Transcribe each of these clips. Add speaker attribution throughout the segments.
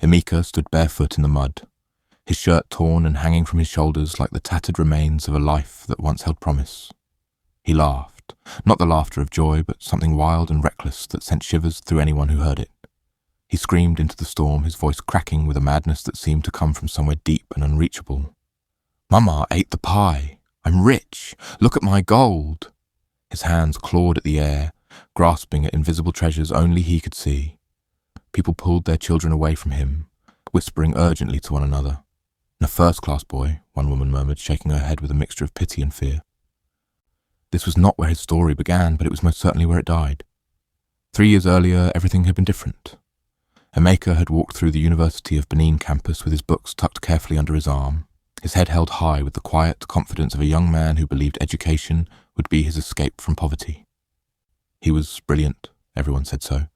Speaker 1: Emeka stood barefoot in the mud, his shirt torn and hanging from his shoulders like the tattered remains of a life that once held promise. He laughed, not the laughter of joy, but something wild and reckless that sent shivers through anyone who heard it. He screamed into the storm, his voice cracking with a madness that seemed to come from somewhere deep and unreachable. "Mama ate the pie! I'm rich! Look at my gold!" His hands clawed at the air, grasping at invisible treasures only he could see. People pulled their children away from him, whispering urgently to one another. "A first-class boy," one woman murmured, shaking her head with a mixture of pity and fear. This was not where his story began, but it was most certainly where it died. 3 years earlier, everything had been different. Emeka had walked through the University of Benin campus with his books tucked carefully under his arm, his head held high with the quiet confidence of a young man who believed education would be his escape from poverty. He was brilliant, everyone said so,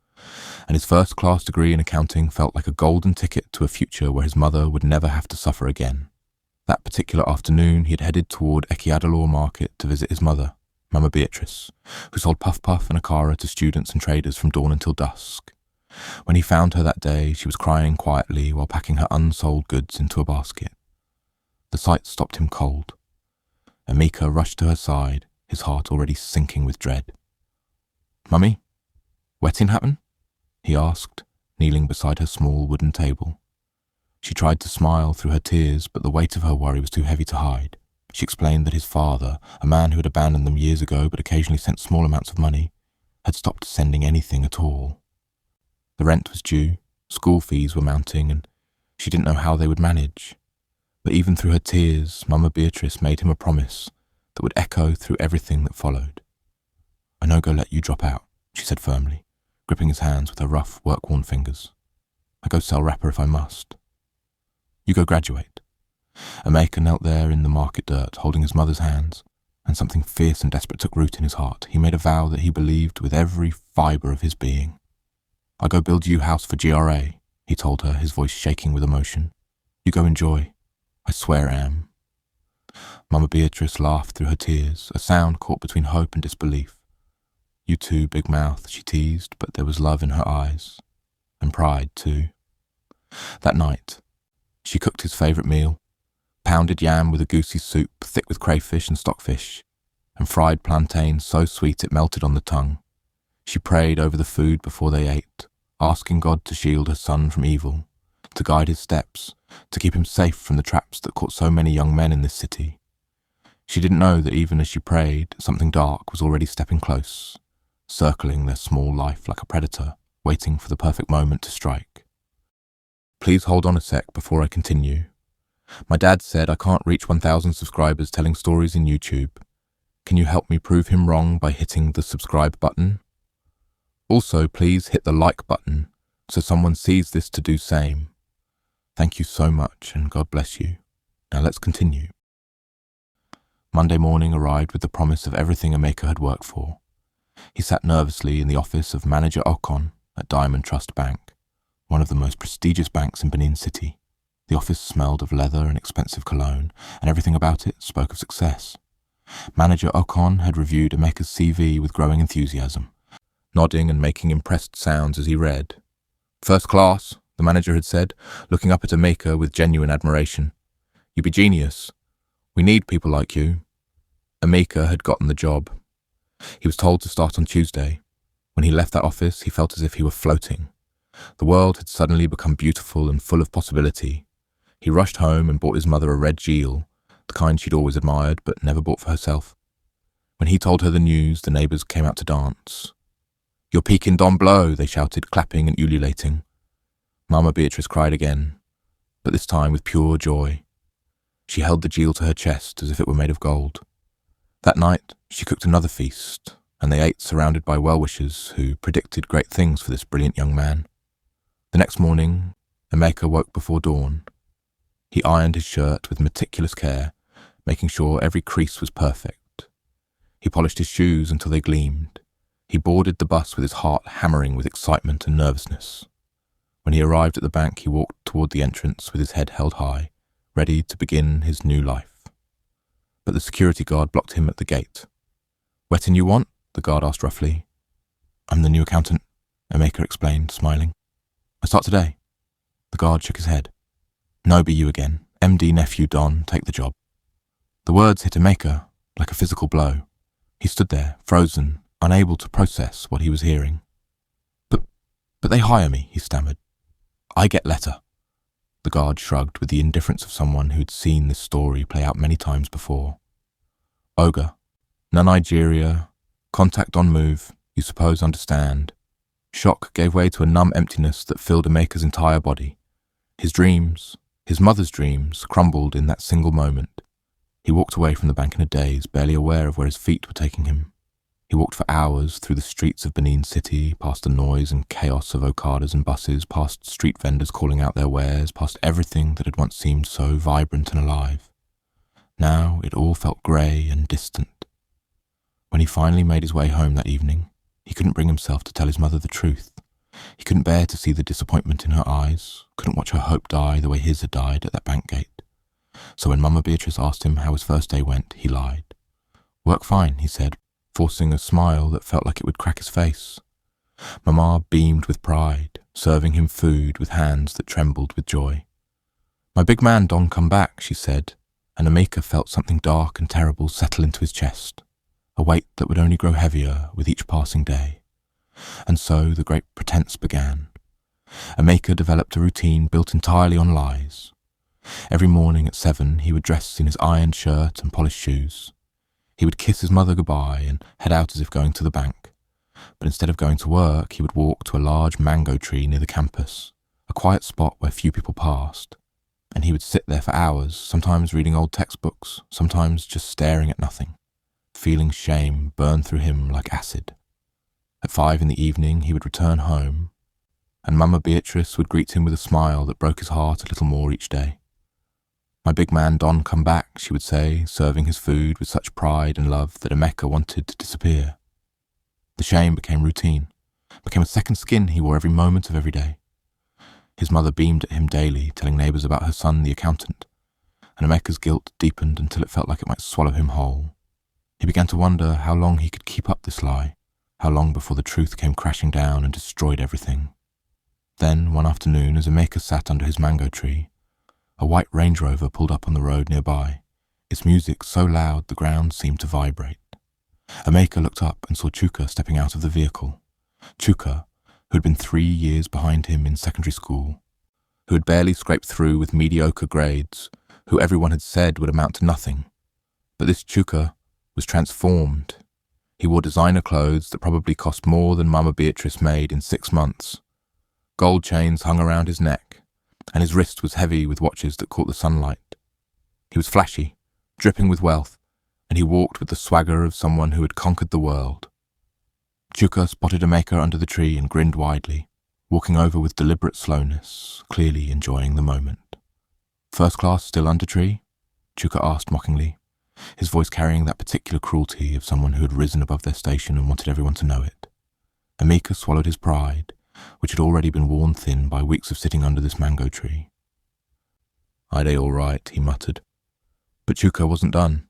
Speaker 1: and his first-class degree in accounting felt like a golden ticket to a future where his mother would never have to suffer again. That particular afternoon, he had headed toward Ekiadalo Market to visit his mother, Mama Beatrice, who sold puff-puff and akara to students and traders from dawn until dusk. When he found her that day, she was crying quietly while packing her unsold goods into a basket. The sight stopped him cold. Emeka rushed to her side, his heart already sinking with dread. "Mummy, wedding happen?" he asked, kneeling beside her small wooden table. She tried to smile through her tears, but the weight of her worry was too heavy to hide. She explained that his father, a man who had abandoned them years ago but occasionally sent small amounts of money, had stopped sending anything at all. The rent was due, school fees were mounting, and she didn't know how they would manage. But even through her tears, Mama Beatrice made him a promise that would echo through everything that followed. "I no go let you drop out," she said firmly, gripping his hands with her rough, work-worn fingers. "I go sell wrapper if I must. You go graduate." Emeka knelt there in the market dirt, holding his mother's hands, and something fierce and desperate took root in his heart. He made a vow that he believed with every fibre of his being. "I go build you house for GRA," he told her, his voice shaking with emotion. "You go enjoy. I swear I am." Mama Beatrice laughed through her tears, a sound caught between hope and disbelief. "You too, big mouth," she teased, but there was love in her eyes. And pride, too. That night, she cooked his favourite meal, pounded yam with a goosey soup thick with crayfish and stockfish, and fried plantain so sweet it melted on the tongue. She prayed over the food before they ate, asking God to shield her son from evil, to guide his steps, to keep him safe from the traps that caught so many young men in this city. She didn't know that even as she prayed, something dark was already stepping close, circling their small life like a predator, waiting for the perfect moment to strike. "Please hold on a sec before I continue. My dad said I can't reach 1,000 subscribers telling stories in YouTube. Can you help me prove him wrong by hitting the subscribe button? Also, please hit the like button so someone sees this to do same. Thank you so much, and God bless you. Now let's continue." Monday morning arrived with the promise of everything Emeka had worked for. He sat nervously in the office of Manager Okon at Diamond Trust Bank, one of the most prestigious banks in Benin City. The office smelled of leather and expensive cologne, and everything about it spoke of success. Manager Okon had reviewed Emeka's CV with growing enthusiasm, nodding and making impressed sounds as he read. "First class," the manager had said, looking up at Emeka with genuine admiration. "You be genius. We need people like you." Emeka had gotten the job. He was told to start on Tuesday. When he left that office, he felt as if he were floating. The world had suddenly become beautiful and full of possibility. He rushed home and bought his mother a red geel, the kind she'd always admired but never bought for herself. When he told her the news, the neighbours came out to dance. "You're peaking Don Blow," they shouted, clapping and ululating. Mama Beatrice cried again, but this time with pure joy. She held the geel to her chest as if it were made of gold. That night, she cooked another feast, and they ate surrounded by well-wishers who predicted great things for this brilliant young man. The next morning, Emeka woke before dawn. He ironed his shirt with meticulous care, making sure every crease was perfect. He polished his shoes until they gleamed. He boarded the bus with his heart hammering with excitement and nervousness. When he arrived at the bank, he walked toward the entrance with his head held high, ready to begin his new life. But the security guard blocked him at the gate. "Wetin you want?" the guard asked roughly. "I'm the new accountant," Emeka explained, smiling. "I start today." The guard shook his head. "No, be you again. MD nephew Don, take the job." The words hit Emeka like a physical blow. He stood there, frozen, unable to process what he was hearing. But they hire me," he stammered. "I get letter." The guard shrugged with the indifference of someone who'd seen this story play out many times before. "Oga, na Nigeria, contact on move, you suppose understand." Shock gave way to a numb emptiness that filled Emeka's entire body. His dreams, his mother's dreams, crumbled in that single moment. He walked away from the bank in a daze, barely aware of where his feet were taking him. He walked for hours through the streets of Benin City, past the noise and chaos of okadas and buses, past street vendors calling out their wares, past everything that had once seemed so vibrant and alive. Now it all felt grey and distant. When he finally made his way home that evening, he couldn't bring himself to tell his mother the truth. He couldn't bear to see the disappointment in her eyes, couldn't watch her hope die the way his had died at that bank gate. So when Mama Beatrice asked him how his first day went, he lied. "Work fine," he said, forcing a smile that felt like it would crack his face. Mama beamed with pride, serving him food with hands that trembled with joy. "My big man Don come back," she said, and Emeka felt something dark and terrible settle into his chest, a weight that would only grow heavier with each passing day. And so the great pretense began. Emeka developed a routine built entirely on lies. Every morning at 7 he would dress in his ironed shirt and polished shoes. He would kiss his mother goodbye and head out as if going to the bank. But instead of going to work, he would walk to a large mango tree near the campus, a quiet spot where few people passed. And he would sit there for hours, sometimes reading old textbooks, sometimes just staring at nothing, feeling shame burn through him like acid. At 5 in the evening he would return home, and Mama Beatrice would greet him with a smile that broke his heart a little more each day. "My big man Don come back," she would say, serving his food with such pride and love that Emeka wanted to disappear. The shame became routine, became a second skin he wore every moment of every day. His mother beamed at him daily, telling neighbours about her son, the accountant, and Emeka's guilt deepened until it felt like it might swallow him whole. He began to wonder how long he could keep up this lie, how long before the truth came crashing down and destroyed everything. Then, one afternoon, as Emeka sat under his mango tree, a white Range Rover pulled up on the road nearby, its music so loud the ground seemed to vibrate. Emeka looked up and saw Chuka stepping out of the vehicle. Chuka, who had been 3 years behind him in secondary school, who had barely scraped through with mediocre grades, who everyone had said would amount to nothing. But this Chuka was transformed. He wore designer clothes that probably cost more than Mama Beatrice made in 6 months. Gold chains hung around his neck, and his wrist was heavy with watches that caught the sunlight. He was flashy, dripping with wealth, and he walked with the swagger of someone who had conquered the world. Chuka spotted Emeka under the tree and grinned widely, walking over with deliberate slowness, clearly enjoying the moment. "First class still under tree?" Chuka asked mockingly, his voice carrying that particular cruelty of someone who had risen above their station and wanted everyone to know it. Emeka swallowed his pride, which had already been worn thin by weeks of sitting under this mango tree. "I day all right," he muttered. But Chuka wasn't done.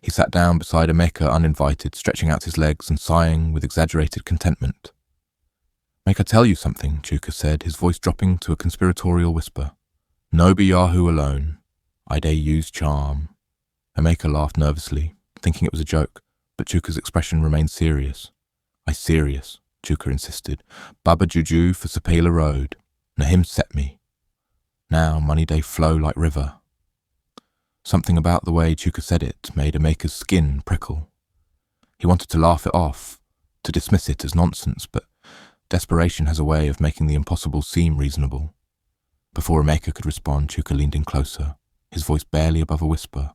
Speaker 1: He sat down beside Emeka uninvited, stretching out his legs and sighing with exaggerated contentment. "Make I tell you something," Chuka said, his voice dropping to a conspiratorial whisper. "No be Yahoo alone. I day use charm." Emeka laughed nervously, thinking it was a joke, but Chuka's expression remained serious. "I serious," Chuka insisted. "Baba Juju for Sapela Road. Na him set me. Now money day flow like river." Something about the way Chuka said it made Emeka's skin prickle. He wanted to laugh it off, to dismiss it as nonsense, but desperation has a way of making the impossible seem reasonable. Before Emeka could respond, Chuka leaned in closer, his voice barely above a whisper,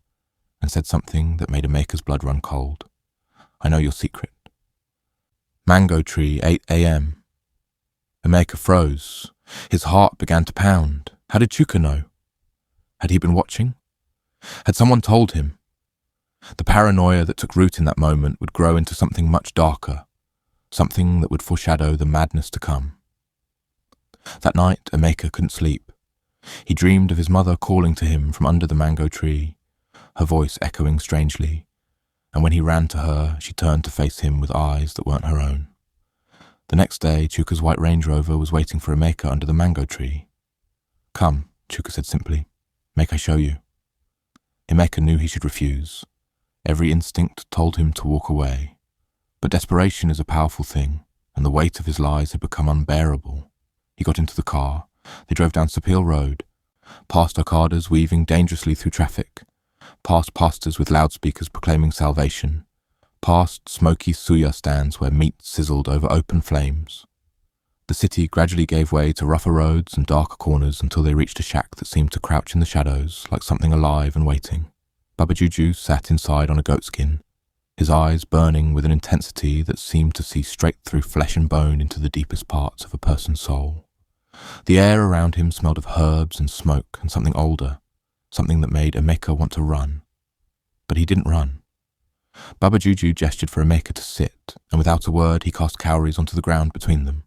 Speaker 1: and said something that made Emeka's blood run cold. "I know your secret." Mango tree, 8 a.m. Emeka froze. His heart began to pound. How did Chuka know? Had he been watching? Had someone told him? The paranoia that took root in that moment would grow into something much darker, something that would foreshadow the madness to come. That night, Emeka couldn't sleep. He dreamed of his mother calling to him from under the mango tree, her voice echoing strangely, and when he ran to her, she turned to face him with eyes that weren't her own. The next day, Chuka's white Range Rover was waiting for Emeka under the mango tree. Come, Chuka said simply. Make I show you. Emeka knew he should refuse. Every instinct told him to walk away. But desperation is a powerful thing, and the weight of his lies had become unbearable. He got into the car. They drove down Sapil Road, past Okadas weaving dangerously through traffic, past pastors with loudspeakers proclaiming salvation, past smoky suya stands where meat sizzled over open flames. The city gradually gave way to rougher roads and darker corners until they reached a shack that seemed to crouch in the shadows like something alive and waiting. Baba Juju sat inside on a goatskin, his eyes burning with an intensity that seemed to see straight through flesh and bone into the deepest parts of a person's soul. The air around him smelled of herbs and smoke and something older, something that made Emeka want to run. But he didn't run. Baba Juju gestured for Emeka to sit, and without a word he cast cowries onto the ground between them.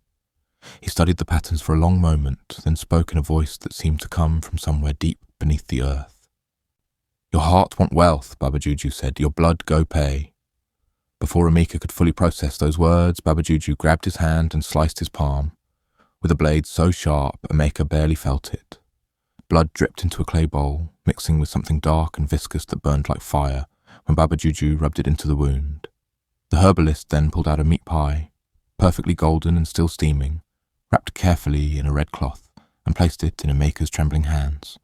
Speaker 1: He studied the patterns for a long moment, then spoke in a voice that seemed to come from somewhere deep beneath the earth. Your heart want wealth, Baba Juju said. Your blood go pay. Before Emeka could fully process those words, Baba Juju grabbed his hand and sliced his palm. With a blade so sharp, Emeka barely felt it. Blood dripped into a clay bowl, mixing with something dark and viscous that burned like fire when Baba Juju rubbed it into the wound. The herbalist then pulled out a meat pie, perfectly golden and still steaming, wrapped carefully in a red cloth, and placed it in Emeka's trembling hands.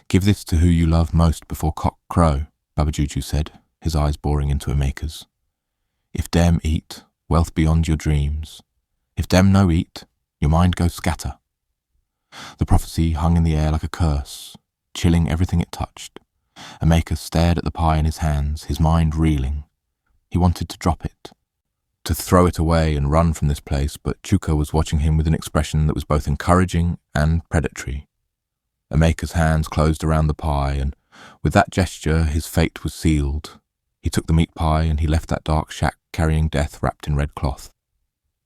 Speaker 1: Give this to who you love most before cock crow, Baba Juju said, his eyes boring into Emeka's. If dem eat, wealth beyond your dreams. If dem no eat, your mind goes scatter. The prophecy hung in the air like a curse, chilling everything it touched. Emeka stared at the pie in his hands, his mind reeling. He wanted to drop it, to throw it away and run from this place, but Chuka was watching him with an expression that was both encouraging and predatory. Emeka's hands closed around the pie, and with that gesture his fate was sealed. He took the meat pie and he left that dark shack carrying death wrapped in red cloth.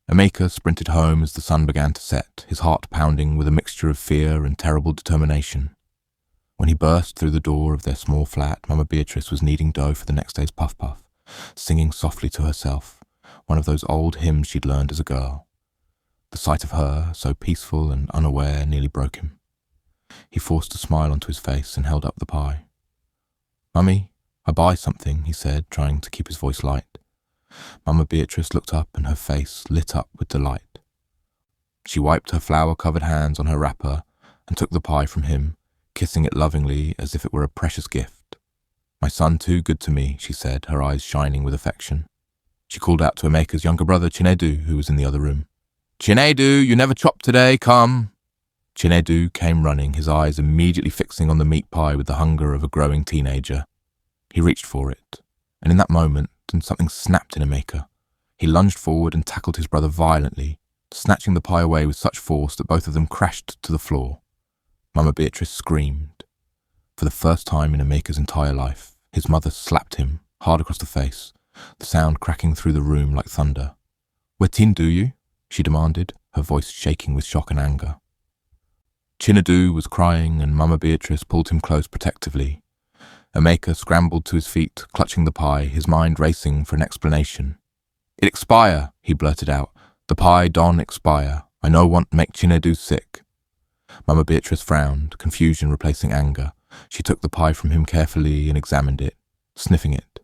Speaker 1: Emeka sprinted home as the sun began to set, his heart pounding with a mixture of fear and terrible determination. When he burst through the door of their small flat, Mama Beatrice was kneading dough for the next day's puff-puff, singing softly to herself, one of those old hymns she'd learned as a girl. The sight of her, so peaceful and unaware, nearly broke him. He forced a smile onto his face and held up the pie. Mummy, I buy something, he said, trying to keep his voice light. Mama Beatrice looked up and her face lit up with delight. She wiped her flour-covered hands on her wrapper and took the pie from him, kissing it lovingly as if it were a precious gift. My son too good to me, she said, her eyes shining with affection. She called out to Emeka's younger brother, Chinedu, who was in the other room. Chinedu, you never chopped today, come. Chinedu came running, his eyes immediately fixing on the meat pie with the hunger of a growing teenager. He reached for it, and in that moment, something snapped in Emeka. He lunged forward and tackled his brother violently, snatching the pie away with such force that both of them crashed to the floor. Mama Beatrice screamed. For the first time in Emeka's entire life, his mother slapped him hard across the face, the sound cracking through the room like thunder. Wetin do you? She demanded, her voice shaking with shock and anger. Chinedu was crying and Mama Beatrice pulled him close protectively. Emeka scrambled to his feet, clutching the pie, his mind racing for an explanation. It expire, he blurted out. The pie don expire. I no want make Chinedu sick. Mama Beatrice frowned, confusion replacing anger. She took the pie from him carefully and examined it, sniffing it.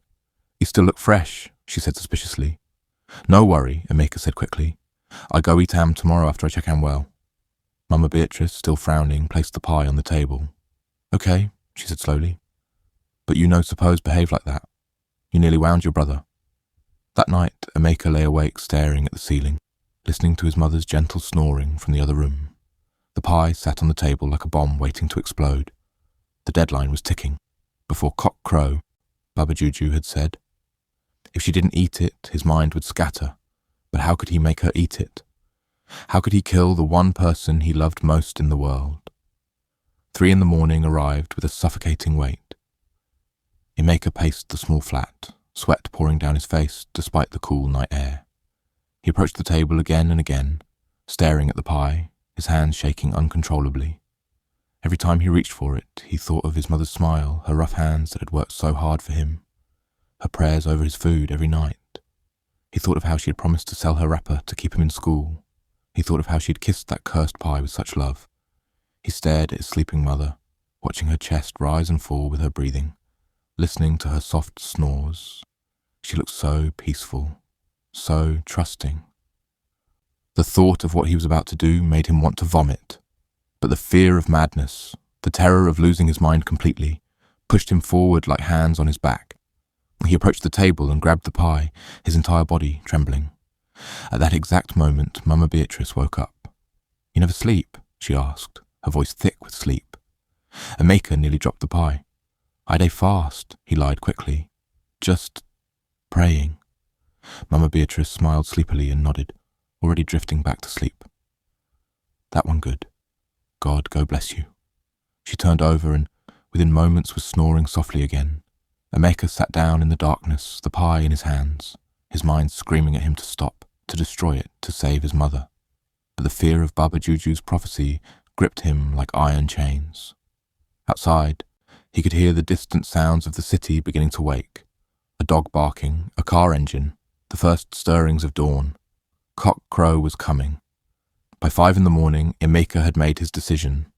Speaker 1: You still look fresh, she said suspiciously. No worry, Emeka said quickly. I go eat ham tomorrow after I check am well. Mama Beatrice, still frowning, placed the pie on the table. Okay, she said slowly. But you no suppose behave like that. You nearly wound your brother. That night, Emeka lay awake staring at the ceiling, listening to his mother's gentle snoring from the other room. The pie sat on the table like a bomb waiting to explode. The deadline was ticking. Before cock crow, Baba Juju had said. If she didn't eat it, his mind would scatter. But how could he make her eat it? How could he kill the one person he loved most in the world? 3 a.m. arrived with a suffocating weight. Emeka paced the small flat, sweat pouring down his face despite the cool night air. He approached the table again and again, staring at the pie, his hands shaking uncontrollably. Every time he reached for it, he thought of his mother's smile, her rough hands that had worked so hard for him, her prayers over his food every night. He thought of how she had promised to sell her wrapper to keep him in school. He thought of how she had kissed that cursed pie with such love. He stared at his sleeping mother, watching her chest rise and fall with her breathing, listening to her soft snores. She looked so peaceful, so trusting. The thought of what he was about to do made him want to vomit, but the fear of madness, the terror of losing his mind completely, pushed him forward like hands on his back. He approached the table and grabbed the pie, his entire body trembling. At that exact moment, Mama Beatrice woke up. "You never sleep?" she asked, her voice thick with sleep. Emeka nearly dropped the pie. "I day fast," he lied quickly. "Just praying." Mama Beatrice smiled sleepily and nodded, already drifting back to sleep. "That one good. God go bless you." She turned over and, within moments, was snoring softly again. Emeka sat down in the darkness, the pie in his hands, his mind screaming at him to stop, to destroy it, to save his mother. But the fear of Baba Juju's prophecy gripped him like iron chains. Outside, he could hear the distant sounds of the city beginning to wake. A dog barking, a car engine, the first stirrings of dawn. Cock crow was coming. By 5 a.m, Emeka had made his decision.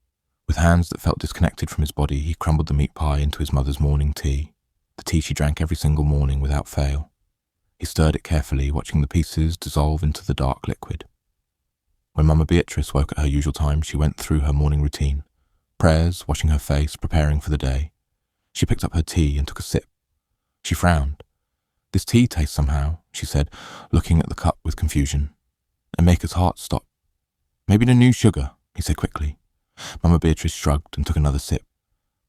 Speaker 1: With hands that felt disconnected from his body, he crumbled the meat pie into his mother's morning tea, the tea she drank every single morning without fail. He stirred it carefully, watching the pieces dissolve into the dark liquid. When Mama Beatrice woke at her usual time, she went through her morning routine. Prayers, washing her face, preparing for the day. She picked up her tea and took a sip. She frowned. "This tea tastes somehow," she said, looking at the cup with confusion. Emeka's heart stopped. "Maybe the new sugar," he said quickly. Mama Beatrice shrugged and took another sip.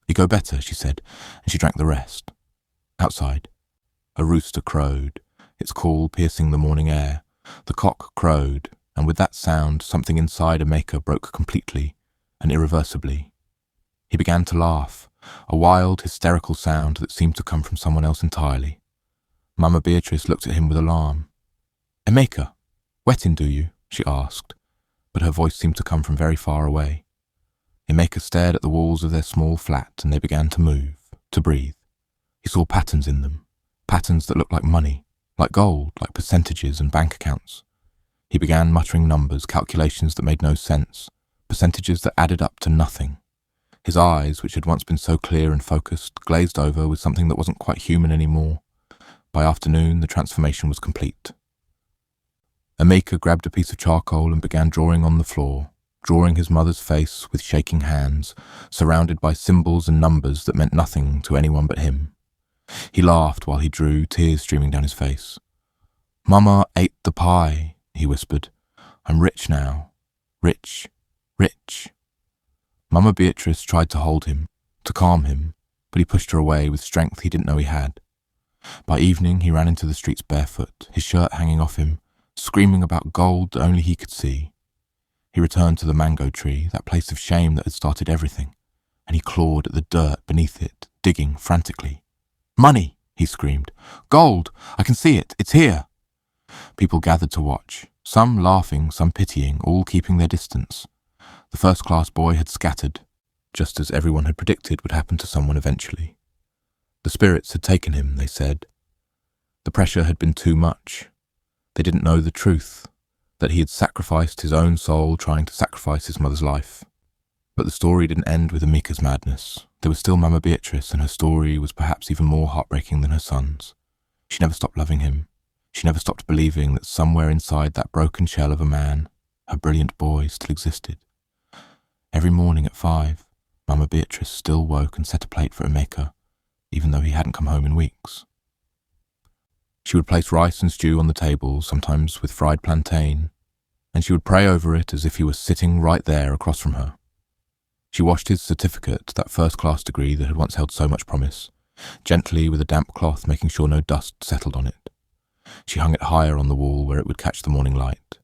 Speaker 1: "You go better," she said, and she drank the rest. Outside, a rooster crowed, its call piercing the morning air. The cock crowed, and with that sound, something inside Emeka broke completely and irreversibly. He began to laugh, a wild, hysterical sound that seemed to come from someone else entirely. Mama Beatrice looked at him with alarm. "Emeka, wetting, do you?" she asked, but her voice seemed to come from very far away. Emeka stared at the walls of their small flat, and they began to move, to breathe. He saw patterns in them, patterns that looked like money, like gold, like percentages and bank accounts. He began muttering numbers, calculations that made no sense, percentages that added up to nothing. His eyes, which had once been so clear and focused, glazed over with something that wasn't quite human anymore. By afternoon, the transformation was complete. Emeka grabbed a piece of charcoal and began drawing on the floor, drawing his mother's face with shaking hands, surrounded by symbols and numbers that meant nothing to anyone but him. He laughed while he drew, tears streaming down his face. "Mama ate the pie," he whispered. "I'm rich now. Rich. Rich." Mama Beatrice tried to hold him, to calm him, but he pushed her away with strength he didn't know he had. By evening, he ran into the streets barefoot, his shirt hanging off him, screaming about gold that only he could see. He returned to the mango tree, that place of shame that had started everything, and he clawed at the dirt beneath it, digging frantically. "Money!" he screamed. "Gold! I can see it! It's here!" People gathered to watch, some laughing, some pitying, all keeping their distance. The first-class boy had scattered, just as everyone had predicted would happen to someone eventually. The spirits had taken him, they said. The pressure had been too much. They didn't know the truth, that he had sacrificed his own soul trying to sacrifice his mother's life. But the story didn't end with Emeka's madness. There was still Mama Beatrice, and her story was perhaps even more heartbreaking than her son's. She never stopped loving him. She never stopped believing that somewhere inside that broken shell of a man, her brilliant boy still existed. Every morning at 5, Mama Beatrice still woke and set a plate for Emeka, even though he hadn't come home in weeks. She would place rice and stew on the table, sometimes with fried plantain, and she would pray over it as if he was sitting right there across from her. She washed his certificate, that first-class degree that had once held so much promise, gently with a damp cloth, making sure no dust settled on it. She hung it higher on the wall where it would catch the morning light.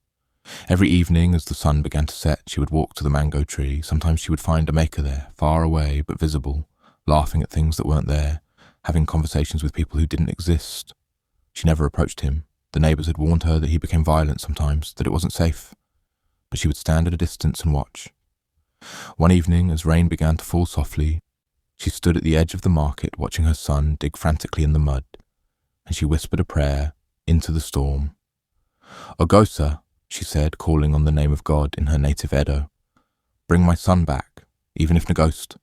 Speaker 1: Every evening, as the sun began to set, she would walk to the mango tree. Sometimes she would find Emeka there, far away but visible, laughing at things that weren't there, having conversations with people who didn't exist. She never approached him. The neighbours had warned her that he became violent sometimes, that it wasn't safe. But she would stand at a distance and watch. One evening, as rain began to fall softly, she stood at the edge of the market watching her son dig frantically in the mud, and she whispered a prayer into the storm. "Ogosa," she said, calling on the name of God in her native Edo, "bring my son back. even if no ghost.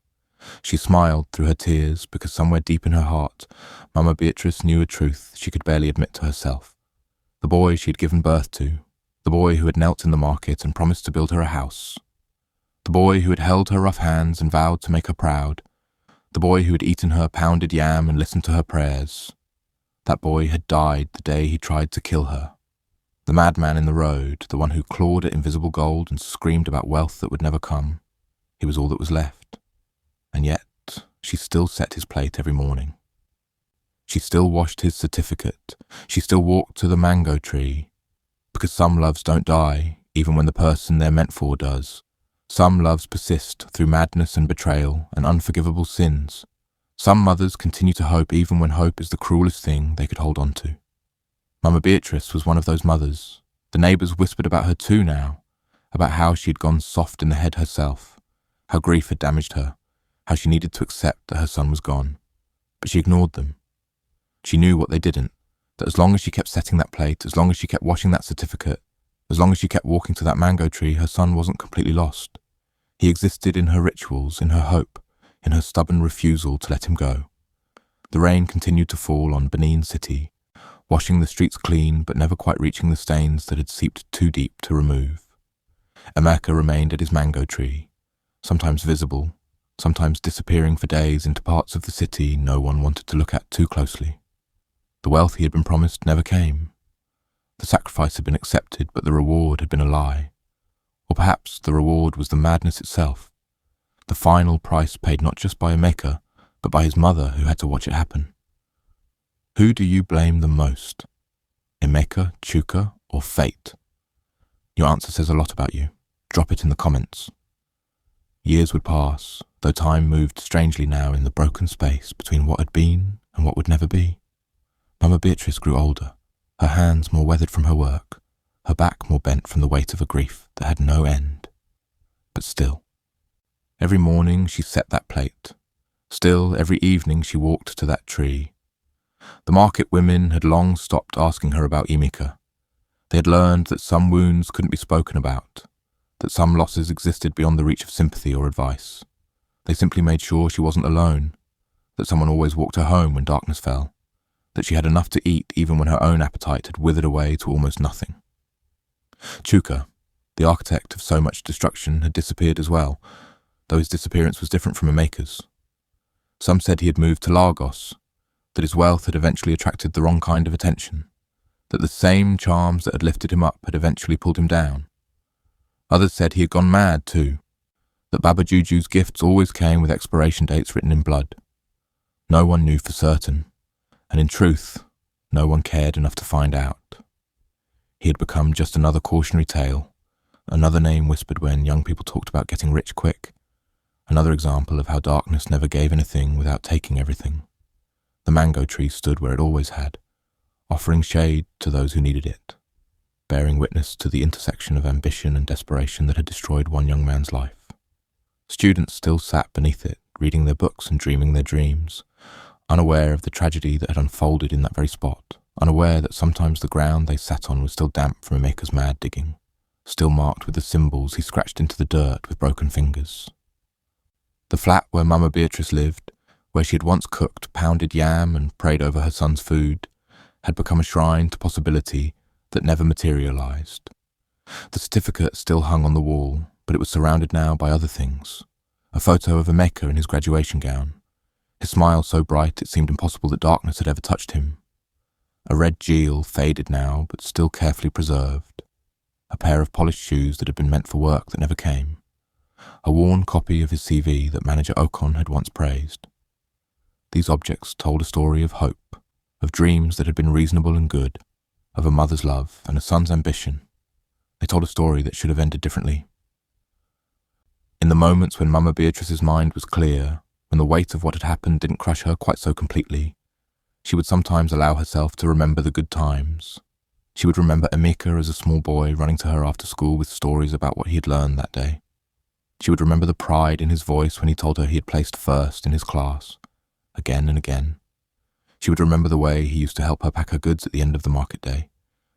Speaker 1: She smiled through her tears because somewhere deep in her heart, Mama Beatrice knew a truth she could barely admit to herself. The boy she had given birth to, the boy who had knelt in the market and promised to build her a house, the boy who had held her rough hands and vowed to make her proud, the boy who had eaten her pounded yam and listened to her prayers, that boy had died the day he tried to kill her. The madman in the road, the one who clawed at invisible gold and screamed about wealth that would never come, he was all that was left. And yet, she still set his plate every morning. She still washed his certificate. She still walked to the mango tree. Because some loves don't die, even when the person they're meant for does. Some loves persist through madness and betrayal and unforgivable sins. Some mothers continue to hope even when hope is the cruelest thing they could hold on to. Mama Beatrice was one of those mothers. The neighbours whispered about her too now, about how she had gone soft in the head herself, how grief had damaged her, how she needed to accept that her son was gone. But she ignored them. She knew what they didn't, that as long as she kept setting that plate, as long as she kept washing that certificate, as long as she kept walking to that mango tree, her son wasn't completely lost. He existed in her rituals, in her hope, in her stubborn refusal to let him go. The rain continued to fall on Benin City, washing the streets clean but never quite reaching the stains that had seeped too deep to remove. Emeka remained at his mango tree, sometimes visible, sometimes disappearing for days into parts of the city no one wanted to look at too closely. The wealth he had been promised never came. The sacrifice had been accepted, but the reward had been a lie. Or perhaps the reward was the madness itself, the final price paid not just by Emeka, but by his mother who had to watch it happen. Who do you blame the most? Emeka, Chuka, or fate? Your answer says a lot about you. Drop it in the comments. Years would pass, though time moved strangely now in the broken space between what had been and what would never be. Mama Beatrice grew older, her hands more weathered from her work, her back more bent from the weight of a grief that had no end. But still, every morning she set that plate. Still, every evening she walked to that tree. The market women had long stopped asking her about Emeka. They had learned that some wounds couldn't be spoken about, that some losses existed beyond the reach of sympathy or advice. They simply made sure she wasn't alone, that someone always walked her home when darkness fell, that she had enough to eat even when her own appetite had withered away to almost nothing. Chuka, the architect of so much destruction, had disappeared as well, though his disappearance was different from Emeka's. Some said he had moved to Lagos, that his wealth had eventually attracted the wrong kind of attention, that the same charms that had lifted him up had eventually pulled him down. Others said he had gone mad too, that Baba Juju's gifts always came with expiration dates written in blood. No one knew for certain, and in truth, no one cared enough to find out. He had become just another cautionary tale, another name whispered when young people talked about getting rich quick, another example of how darkness never gave anything without taking everything. The mango tree stood where it always had, offering shade to those who needed it, bearing witness to the intersection of ambition and desperation that had destroyed one young man's life. Students still sat beneath it, reading their books and dreaming their dreams, unaware of the tragedy that had unfolded in that very spot, unaware that sometimes the ground they sat on was still damp from Emeka's mad digging, still marked with the symbols he scratched into the dirt with broken fingers. The flat where Mama Beatrice lived, where she had once cooked pounded yam and prayed over her son's food, had become a shrine to possibility that never materialized. The certificate still hung on the wall, but it was surrounded now by other things. A photo of Emeka in his graduation gown, his smile so bright it seemed impossible that darkness had ever touched him. A red jewel, faded now, but still carefully preserved. A pair of polished shoes that had been meant for work that never came. A worn copy of his CV that manager Okon had once praised. These objects told a story of hope, of dreams that had been reasonable and good, of a mother's love and a son's ambition. They told a story that should have ended differently. In the moments when Mama Beatrice's mind was clear, when the weight of what had happened didn't crush her quite so completely, she would sometimes allow herself to remember the good times. She would remember Emeka as a small boy running to her after school with stories about what he had learned that day. She would remember the pride in his voice when he told her he had placed first in his class, again and again. She would remember the way he used to help her pack her goods at the end of the market day,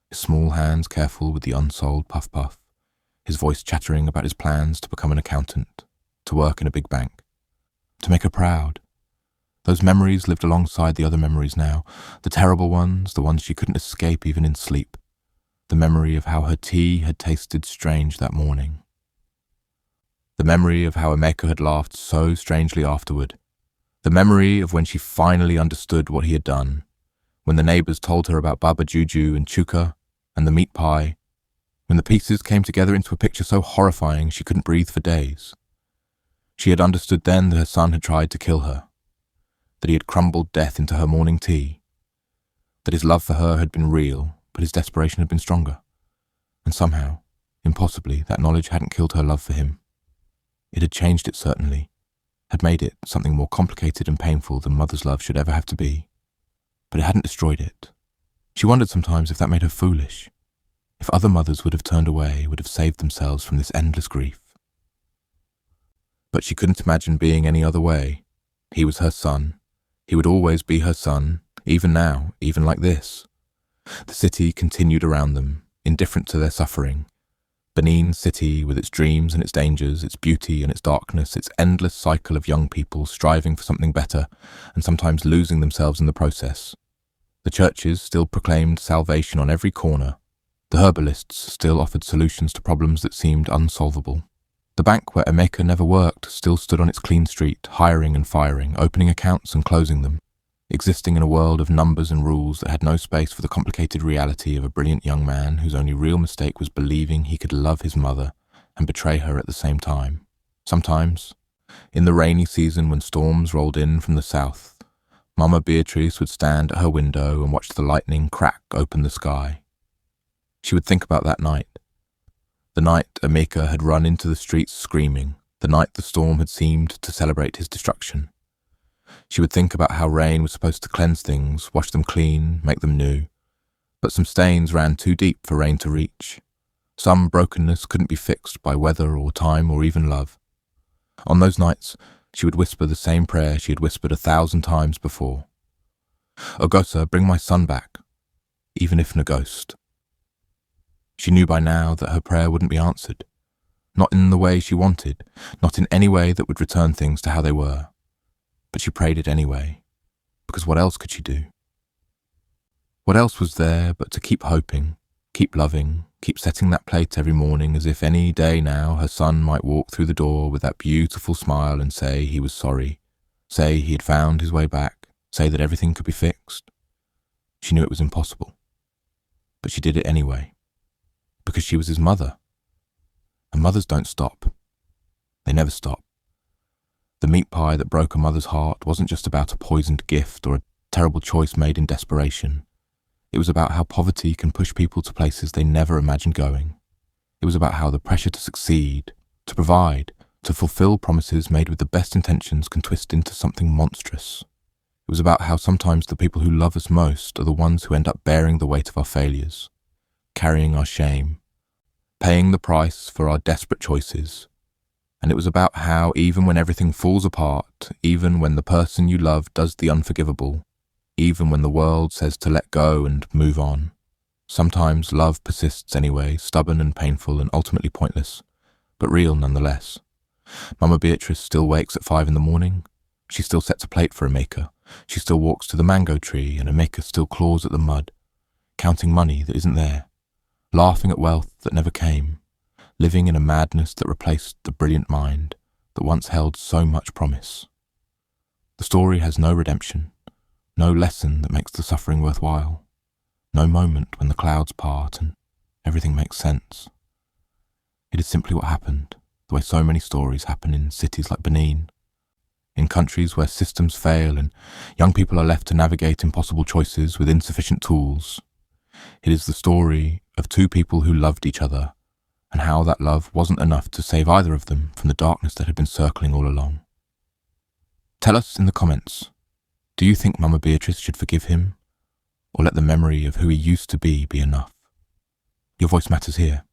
Speaker 1: his small hands careful with the unsold puff-puff, his voice chattering about his plans to become an accountant, to work in a big bank. To make her proud. Those memories lived alongside the other memories now, the terrible ones, the ones she couldn't escape even in sleep. The memory of how her tea had tasted strange that morning. The memory of how Emeka had laughed so strangely afterward. The memory of when she finally understood what he had done, when the neighbours told her about Baba Juju and Chuka and the Meatpie, when the pieces came together into a picture so horrifying she couldn't breathe for days. She had understood then that her son had tried to kill her, that he had crumbled death into her morning tea, that his love for her had been real, but his desperation had been stronger, and somehow, impossibly, that knowledge hadn't killed her love for him. It had changed it, certainly, had made it something more complicated and painful than mother's love should ever have to be, but it hadn't destroyed it. She wondered sometimes if that made her foolish, if other mothers would have turned away, would have saved themselves from this endless grief. But she couldn't imagine being any other way. He was her son. He would always be her son, even now, even like this. The city continued around them, indifferent to their suffering. Benin City, with its dreams and its dangers, its beauty and its darkness, its endless cycle of young people striving for something better and sometimes losing themselves in the process. The churches still proclaimed salvation on every corner. The herbalists still offered solutions to problems that seemed unsolvable. The bank where Emeka never worked still stood on its clean street, hiring and firing, opening accounts and closing them, existing in a world of numbers and rules that had no space for the complicated reality of a brilliant young man whose only real mistake was believing he could love his mother and betray her at the same time. Sometimes, in the rainy season when storms rolled in from the south, Mama Beatrice would stand at her window and watch the lightning crack open the sky. She would think about that night. The night Emeka had run into the streets screaming, the night the storm had seemed to celebrate his destruction. She would think about how rain was supposed to cleanse things, wash them clean, make them new. But some stains ran too deep for rain to reach. Some brokenness couldn't be fixed by weather or time or even love. On those nights, she would whisper the same prayer she had whispered 1,000 times before. Ogosa, bring my son back, even if in a ghost. She knew by now that her prayer wouldn't be answered. Not in the way she wanted, not in any way that would return things to how they were. But she prayed it anyway, because what else could she do? What else was there but to keep hoping, keep loving, keep setting that plate every morning as if any day now her son might walk through the door with that beautiful smile and say he was sorry, say he had found his way back, say that everything could be fixed. She knew it was impossible, but she did it anyway, because she was his mother. And mothers don't stop. They never stop. The meat pie that broke a mother's heart wasn't just about a poisoned gift or a terrible choice made in desperation. It was about how poverty can push people to places they never imagined going. It was about how the pressure to succeed, to provide, to fulfill promises made with the best intentions can twist into something monstrous. It was about how sometimes the people who love us most are the ones who end up bearing the weight of our failures, carrying our shame, paying the price for our desperate choices. And it was about how even when everything falls apart, even when the person you love does the unforgivable, even when the world says to let go and move on, sometimes love persists anyway, stubborn and painful and ultimately pointless, but real nonetheless. Mama Beatrice still wakes at 5 in the morning. She still sets a plate for Emeka. She still walks to the mango tree, and Emeka still claws at the mud, counting money that isn't there, laughing at wealth that never came, living in a madness that replaced the brilliant mind that once held so much promise. The story has no redemption, no lesson that makes the suffering worthwhile, no moment when the clouds part and everything makes sense. It is simply what happened, the way so many stories happen in cities like Benin, in countries where systems fail and young people are left to navigate impossible choices with insufficient tools. It is the story of two people who loved each other, and how that love wasn't enough to save either of them from the darkness that had been circling all along. Tell us in the comments, do you think Mama Beatrice should forgive him, or let the memory of who he used to be enough? Your voice matters here.